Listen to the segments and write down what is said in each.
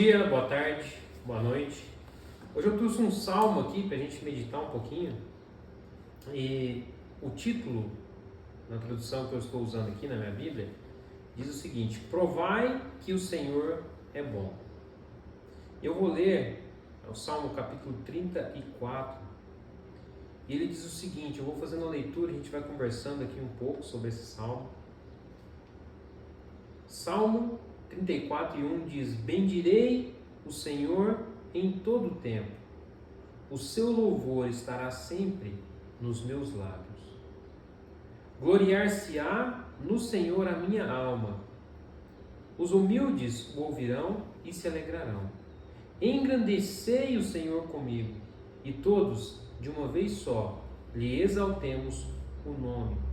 Bom dia, boa tarde, boa noite. Hoje eu trouxe um salmo aqui para a gente meditar um pouquinho. E o título, na tradução que eu estou usando aqui na minha Bíblia, diz o seguinte: Provai que o Senhor é bom. Eu vou ler o Salmo capítulo 34. E ele diz o seguinte, eu vou fazendo a leitura e a gente vai conversando aqui um pouco sobre esse salmo. Salmo 34:1 diz: Bendirei o Senhor em todo o tempo, o seu louvor estará sempre nos meus lábios. Gloriar-se-á no Senhor a minha alma, os humildes o ouvirão e se alegrarão. Engrandecei o Senhor comigo, e todos, de uma vez só, lhe exaltemos o nome.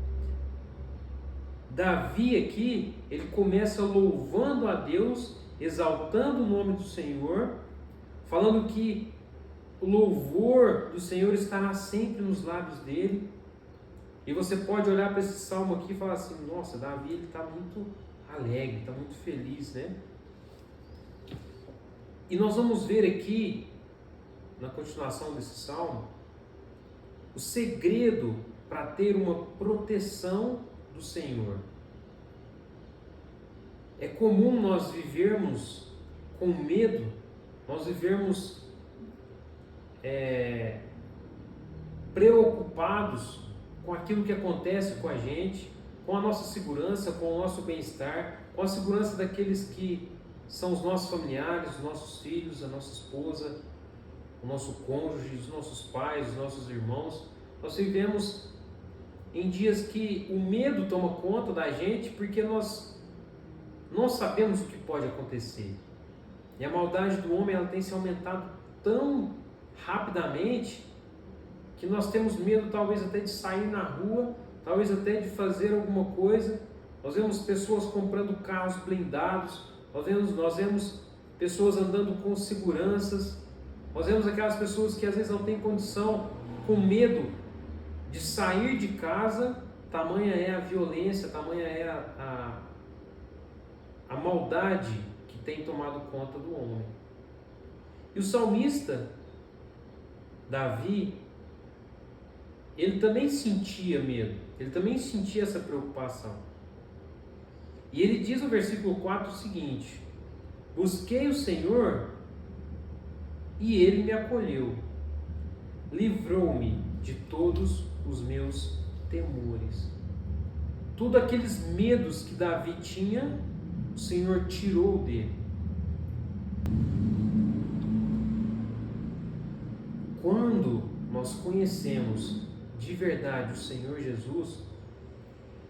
Davi aqui, ele começa louvando a Deus, exaltando o nome do Senhor, falando que o louvor do Senhor estará sempre nos lábios dele. E você pode olhar para esse salmo aqui e falar assim: nossa, Davi ele está muito alegre, está muito feliz, né? E nós vamos ver aqui, na continuação desse salmo, o segredo para ter uma proteção do Senhor. É comum nós vivermos com medo, nós vivermos preocupados com aquilo que acontece com a gente, com a nossa segurança, com o nosso bem-estar, com a segurança daqueles que são os nossos familiares, os nossos filhos, a nossa esposa, o nosso cônjuge, os nossos pais, os nossos irmãos. Nós vivemos em dias que o medo toma conta da gente porque nós não sabemos o que pode acontecer. E a maldade do homem ela tem se aumentado tão rapidamente que nós temos medo talvez até de sair na rua, talvez até de fazer alguma coisa. Nós vemos pessoas comprando carros blindados, nós vemos pessoas andando com seguranças, nós vemos aquelas pessoas que às vezes não têm condição, com medo de sair de casa, tamanha é a violência, tamanha é a maldade que tem tomado conta do homem. E o salmista, Davi, ele também sentia medo, ele também sentia essa preocupação. E ele diz no versículo 4 o seguinte: Busquei o Senhor e Ele me acolheu, livrou-me de todos os meus temores. Todos aqueles medos que Davi tinha, o Senhor tirou dele. Quando nós conhecemos de verdade o Senhor Jesus,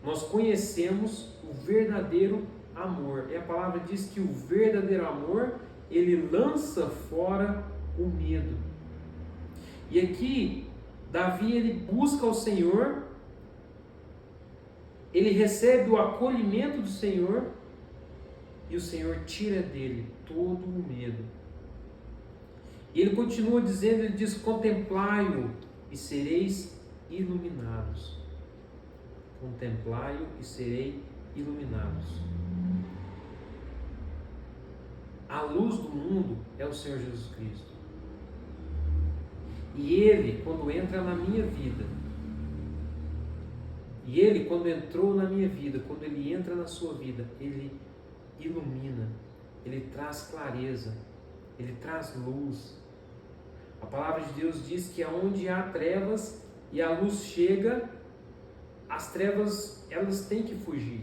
nós conhecemos o verdadeiro amor. E a palavra diz que o verdadeiro amor, ele lança fora o medo. E aqui, Davi, ele busca o Senhor, ele recebe o acolhimento do Senhor, e o Senhor tira dele todo o medo. E ele continua dizendo, ele diz: contemplai-o e sereis iluminados. Contemplai-o e serei iluminados. A luz do mundo é o Senhor Jesus Cristo. E Ele, quando entra na minha vida, e Ele, quando entrou na minha vida, quando Ele entra na sua vida, Ele ilumina, Ele traz clareza, Ele traz luz. A palavra de Deus diz que aonde há trevas e a luz chega, as trevas elas têm que fugir.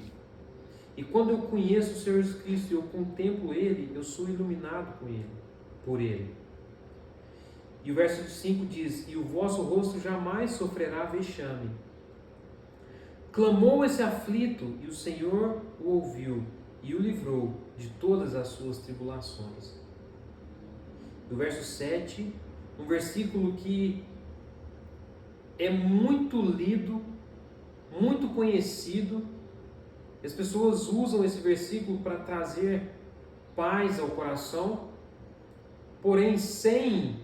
E quando eu conheço o Senhor Jesus Cristo e eu contemplo Ele, eu sou iluminado com Ele, por Ele. E o verso 5 diz: E o vosso rosto jamais sofrerá vexame. Clamou esse aflito, e o Senhor o ouviu, e o livrou de todas as suas tribulações. E o verso 7, um versículo que é muito lido, muito conhecido. As pessoas usam esse versículo para trazer paz ao coração, porém sem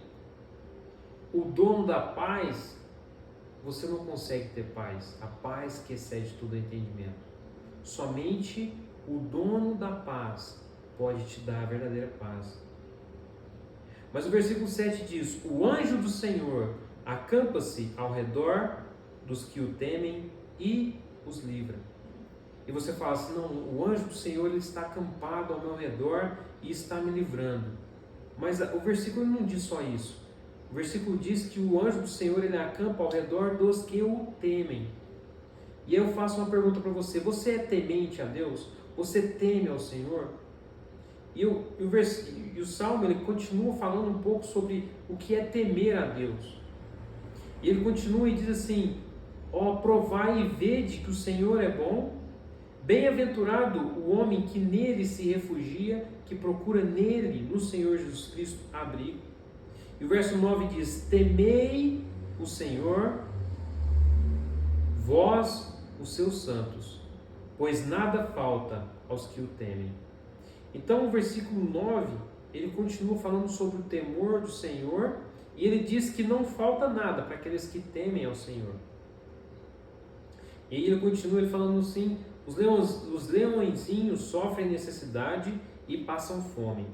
o dono da paz, você não consegue ter paz. A paz que excede todo entendimento. Somente o dono da paz pode te dar a verdadeira paz. Mas o versículo 7 diz: o anjo do Senhor acampa-se ao redor dos que o temem e os livra. E você fala assim: não, o anjo do Senhor ele está acampado ao meu redor e está me livrando. Mas o versículo não diz só isso. O versículo diz que o anjo do Senhor ele acampa ao redor dos que o temem. E aí eu faço uma pergunta para você: você é temente a Deus? Você teme ao Senhor? E o Salmo ele continua falando um pouco sobre o que é temer a Deus. E ele continua e diz assim: ó, provai e vede que o Senhor é bom, bem-aventurado o homem que nele se refugia, que procura nele, no Senhor Jesus Cristo, abrigo. E o verso 9 diz: temei o Senhor, vós os seus santos, pois nada falta aos que o temem. Então o versículo 9, ele continua falando sobre o temor do Senhor, e ele diz que não falta nada para aqueles que temem ao Senhor. E aí ele continua falando assim: os leõezinhos sofrem necessidade e passam fome,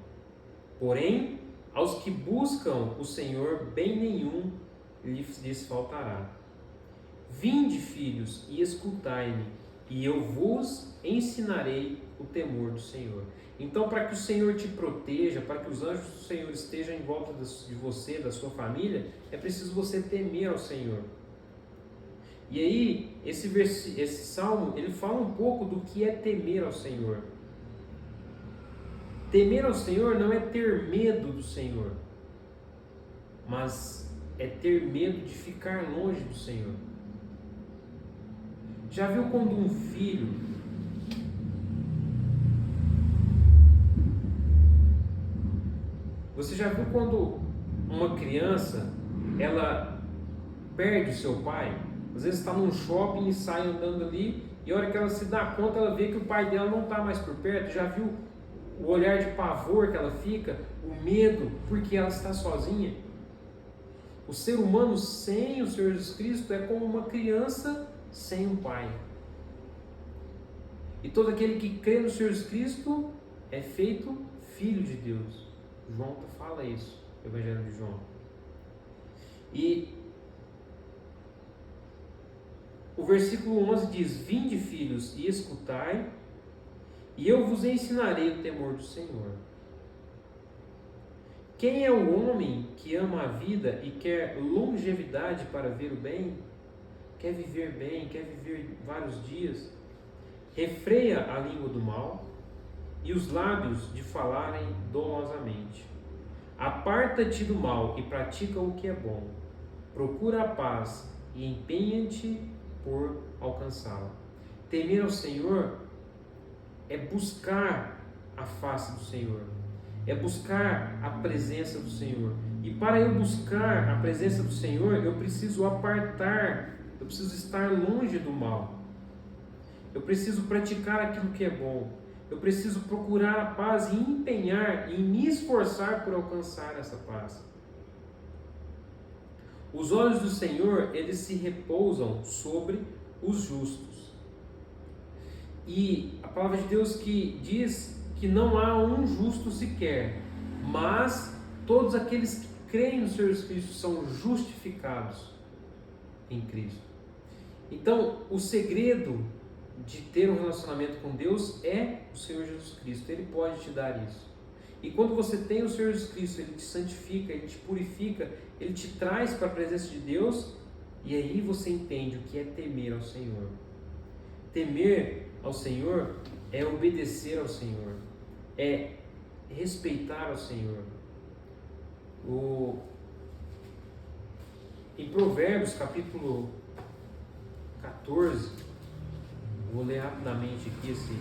porém aos que buscam o Senhor bem nenhum lhes faltará. Vinde, filhos, e escutai-me, e eu vos ensinarei o temor do Senhor. Então, para que o Senhor te proteja, para que os anjos do Senhor estejam em volta de você, da sua família, é preciso você temer ao Senhor. E aí, esse salmo, ele fala um pouco do que é temer ao Senhor. Temer ao Senhor não é ter medo do Senhor, mas é ter medo de ficar longe do Senhor. Já viu quando um filho Você já viu quando uma criança ela perde o seu pai? Às vezes está num shopping e sai andando ali, e a hora que ela se dá conta, ela vê que o pai dela não está mais por perto. Já viu o olhar de pavor que ela fica, o medo, porque ela está sozinha? O ser humano sem o Senhor Jesus Cristo é como uma criança sem um pai. E todo aquele que crê no Senhor Jesus Cristo é feito filho de Deus. João fala isso, o Evangelho de João. E o versículo 11 diz: vinde, filhos, e escutai, e eu vos ensinarei o temor do Senhor. Quem é o homem que ama a vida e quer longevidade para ver o bem? Quer viver bem, quer viver vários dias? Refreia a língua do mal e os lábios de falarem dolosamente. Aparta-te do mal e pratica o que é bom. Procura a paz e empenha-te por alcançá-la. Temer ao Senhor é buscar a face do Senhor, é buscar a presença do Senhor. E para eu buscar a presença do Senhor, eu preciso apartar, eu preciso estar longe do mal. Eu preciso praticar aquilo que é bom. Eu preciso procurar a paz e empenhar e me esforçar por alcançar essa paz. Os olhos do Senhor, eles se repousam sobre os justos. E a palavra de Deus que diz que não há um justo sequer, mas todos aqueles que creem no Senhor Jesus Cristo são justificados em Cristo. Então, o segredo de ter um relacionamento com Deus é o Senhor Jesus Cristo. Ele pode te dar isso. E quando você tem o Senhor Jesus Cristo, Ele te santifica, Ele te purifica, Ele te traz para a presença de Deus, e aí você entende o que é temer ao Senhor. Temer ao Senhor é obedecer ao Senhor, é respeitar ao Senhor. Em Provérbios capítulo 14, vou ler rapidamente aqui esse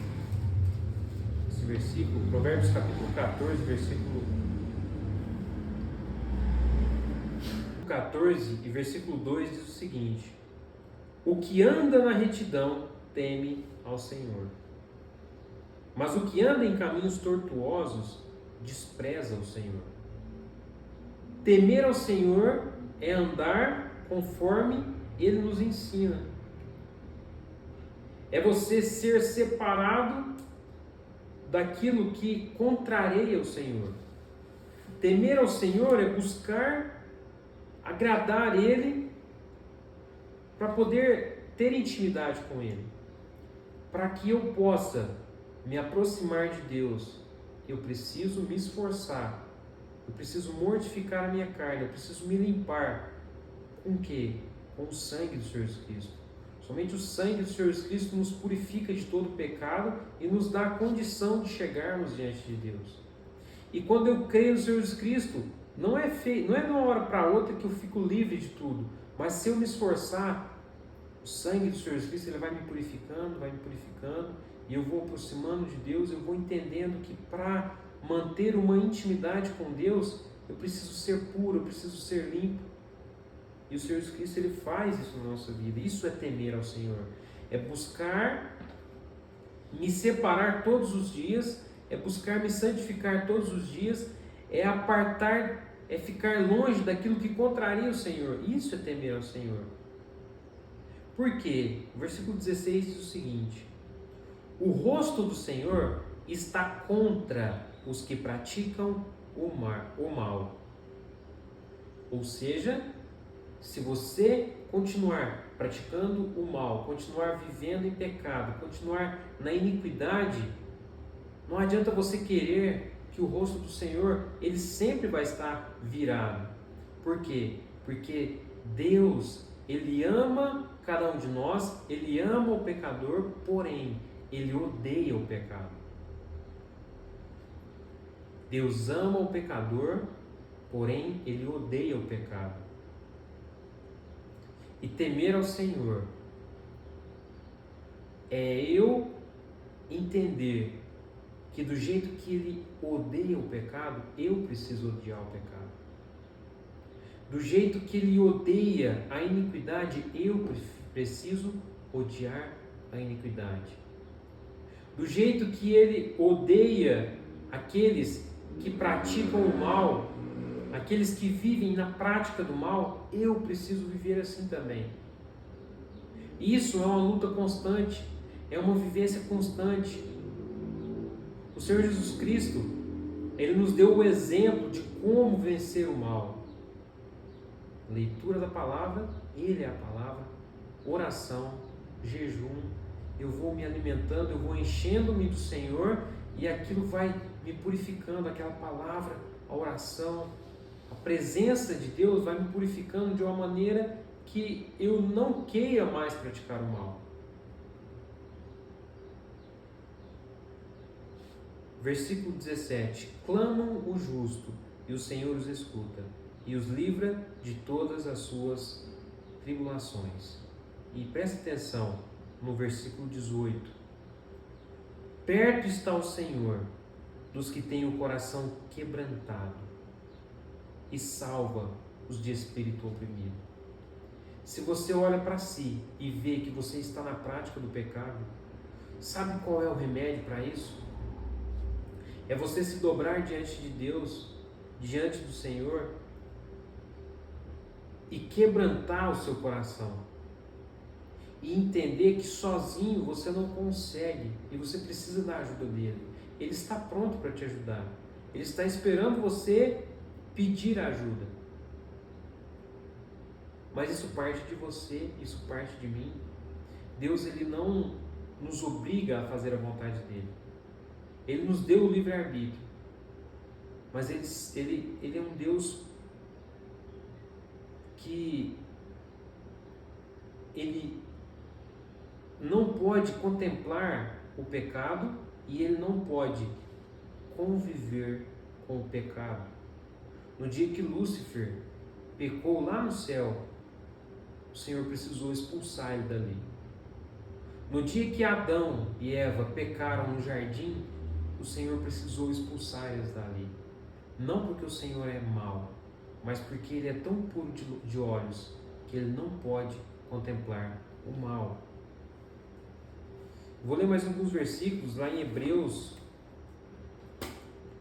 versículo. Provérbios capítulo 14, versículo 14 e versículo 2 diz o seguinte: o que anda na retidão teme ao Senhor, mas o que anda em caminhos tortuosos despreza o Senhor. Temer ao Senhor é andar conforme Ele nos ensina. É você ser separado daquilo que contraria o Senhor. Temer ao Senhor é buscar agradar Ele para poder ter intimidade com Ele. Para que eu possa me aproximar de Deus, eu preciso me esforçar, eu preciso mortificar a minha carne, eu preciso me limpar. Com o quê? Com o sangue do Senhor Jesus Cristo. Somente o sangue do Senhor Jesus Cristo nos purifica de todo pecado e nos dá a condição de chegarmos diante de Deus. E quando eu creio no Senhor Jesus Cristo, não é de uma hora para outra que eu fico livre de tudo, mas se eu me esforçar, o sangue do Senhor Jesus Cristo ele vai me purificando, e eu vou aproximando de Deus, eu vou entendendo que para manter uma intimidade com Deus, eu preciso ser puro, eu preciso ser limpo. E o Senhor Jesus Cristo ele faz isso na nossa vida. Isso é temer ao Senhor. É buscar me separar todos os dias, é buscar me santificar todos os dias, é apartar, é ficar longe daquilo que contraria o Senhor. Isso é temer ao Senhor. Por quê? O versículo 16 diz o seguinte: o rosto do Senhor está contra os que praticam o mal. Ou seja, se você continuar praticando o mal, continuar vivendo em pecado, continuar na iniquidade, não adianta você querer que o rosto do Senhor, ele sempre vai estar virado. Por quê? Porque Deus, ele ama cada um de nós, ele ama o pecador, porém, ele odeia o pecado. Deus ama o pecador, porém, ele odeia o pecado. E temer ao Senhor é eu entender que do jeito que Ele odeia o pecado, eu preciso odiar o pecado. Do jeito que Ele odeia a iniquidade, eu preciso odiar a iniquidade. Do jeito que Ele odeia aqueles que praticam o mal, aqueles que vivem na prática do mal, eu preciso viver assim também. Isso é uma luta constante, é uma vivência constante. O Senhor Jesus Cristo, Ele nos deu o exemplo de como vencer o mal. Leitura da palavra, Ele é a palavra, oração, jejum, eu vou me alimentando, eu vou enchendo-me do Senhor e aquilo vai me purificando, aquela palavra, a oração, a presença de Deus vai me purificando de uma maneira que eu não queira mais praticar o mal. Versículo 17: clamam o justo, e o Senhor os escuta, e os livra de todas as suas tribulações. E preste atenção no versículo 18: perto está o Senhor dos que têm o coração quebrantado, e salva os de espírito oprimido. Se você olha para si e vê que você está na prática do pecado, sabe qual é o remédio para isso? É você se dobrar diante de Deus, diante do Senhor, e quebrantar o seu coração. E entender que sozinho você não consegue e você precisa da ajuda dele. Ele está pronto para te ajudar. Ele está esperando você pedir ajuda. Mas isso parte de você, isso parte de mim. Deus ele não nos obriga a fazer a vontade dele. Ele nos deu o livre-arbítrio. Mas ele é um Deus que ele não pode contemplar o pecado e ele não pode conviver com o pecado. No dia que Lúcifer pecou lá no céu, o Senhor precisou expulsar ele dali. No dia que Adão e Eva pecaram no jardim, o Senhor precisou expulsar eles dali. Não porque o Senhor é mau, mas porque Ele é tão puro de olhos que Ele não pode contemplar o mal. Vou ler mais alguns versículos lá em Hebreus,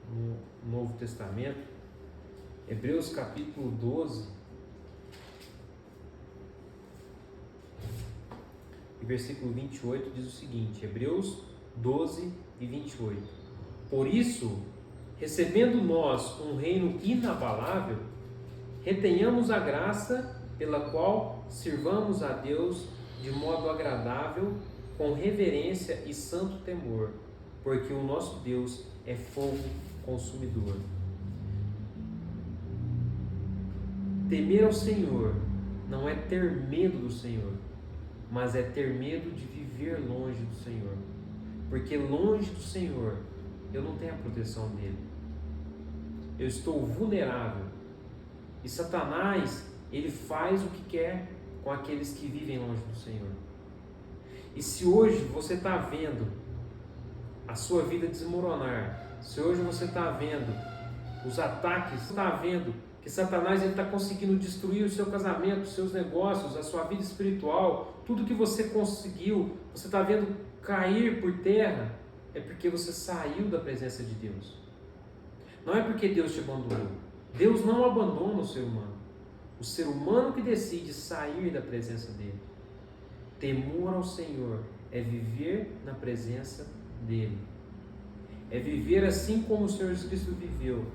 no Novo Testamento. Hebreus capítulo 12, e versículo 28 diz o seguinte: Hebreus 12 e 28. Por isso, recebendo nós um reino inabalável, retenhamos a graça pela qual sirvamos a Deus de modo agradável, com reverência e santo temor, porque o nosso Deus é fogo consumidor. Temer ao Senhor não é ter medo do Senhor, mas é ter medo de viver longe do Senhor. Porque longe do Senhor eu não tenho a proteção dele. Eu estou vulnerável. E Satanás, ele faz o que quer com aqueles que vivem longe do Senhor. E se hoje você está vendo a sua vida desmoronar, se hoje você está vendo os ataques, você está vendo que Satanás está conseguindo destruir o seu casamento, os seus negócios, a sua vida espiritual, tudo que você conseguiu, você está vendo cair por terra, é porque você saiu da presença de Deus. Não é porque Deus te abandonou. Deus não abandona o ser humano. O ser humano que decide sair da presença dele. Temor ao Senhor é viver na presença dele. É viver assim como o Senhor Jesus Cristo viveu,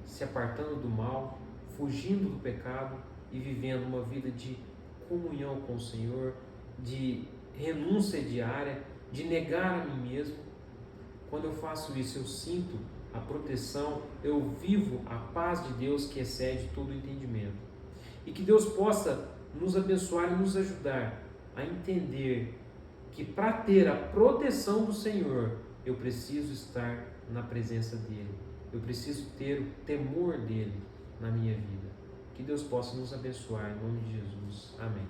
se apartando do mal, fugindo do pecado e vivendo uma vida de comunhão com o Senhor, de renúncia diária, de negar a mim mesmo. Quando eu faço isso, eu sinto a proteção, eu vivo a paz de Deus que excede todo o entendimento. E que Deus possa nos abençoar e nos ajudar a entender que para ter a proteção do Senhor, eu preciso estar na presença dEle. Eu preciso ter o temor dEle na minha vida. Que Deus possa nos abençoar em nome de Jesus. Amém.